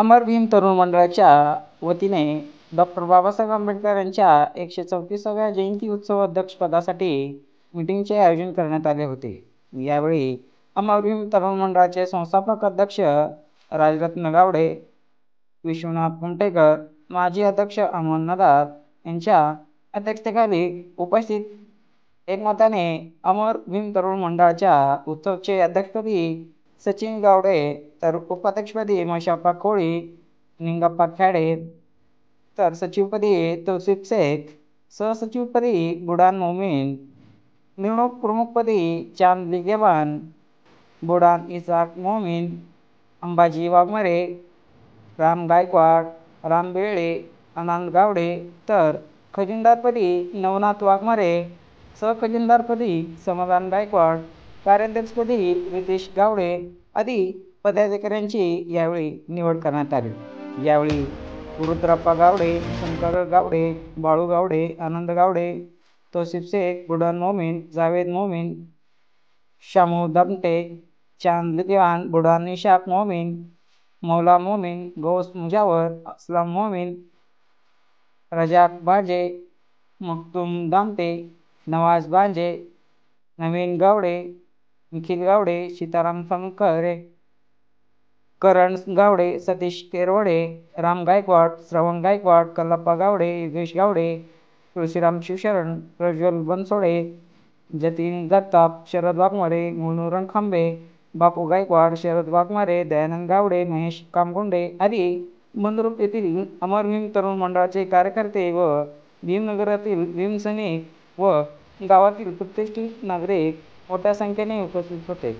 अमर भीम तरुण मंडळाच्या वतीने डॉक्टर बाबासाहेब आंबेडकर यांच्या 134व्या जयंती उत्सव अध्यक्षपदासाठी मीटिंगचे आयोजन करण्यात आले होते. यावेळी अमर भीम तरुण मंडळाचे संस्थापक अध्यक्ष राजरत्न गावडे, विश्वनाथ कुमठेकर, माजी अध्यक्ष अमोल नदाफ यांच्या अध्यक्षतेखाली उपस्थित एकमताने अमर भीम तरुण मंडळाच्या उत्सवचे अध्यक्षपदी सचिन गावडे तर उपाध्यक्षपदी मशाप्पा कोळी, निंगप्पा खाडे तर सचिवपदी तौसिफ शेख, सहसचिवपदी बुडान मोमीन, निवडणूक प्रमुखपदी चांद लिगेबान, बुडान इसाक मोमीन, अंबाजी वाघमारे, राम गायकवाड, राम बेळे, आनंद गावडे तर खजिनदारपदी नवनाथ वाघमारे, सहखजिनदारपदी समाधान गायकवाड, कार्याध्यक्षपदी रितेश गावडे आदी पदाधिकाऱ्यांची यावेळी निवड करण्यात आली. यावेळी रुद्रप्पा गावडे, शंकर गावडे, बाळू गावडे, आनंद गावडे, तौसिफ शेख, बुडान मोमीन, जावेद मोमीन, शामू दामटे, चांद लिगेबान, बुडान इशाक मोमीन, मौला मोमीन, गौस मुजावर, असलम मोमीन, रजाक बांजे, मखदूम दामटे, नवाज बांजे, नवीन गावडे, निखिल गावडे, सीताराम फणखरे, करण गावडे, सतीश केरवडे, राम गायकवाड, श्रवण गायकवाड, कल्लप्पा गावडे, योगेश गावडे, तुळशीराम शिवशरण, प्रज्वल बनसोडे, जतीन जगताप, शरद वाघमारे, मोनू रणखांबे, बापू गायकवाड, शरद वाघमारे, दयानंद गावडे, महेश कामगुंडे आदी मंद्रुप येथील अमर भीम तरुण मंडळाचे कार्यकर्ते व भीमनगरातील भीमसैनिक व गावातील प्रतिष्ठित नागरिक मोठ्या संख्येने उपस्थित होते.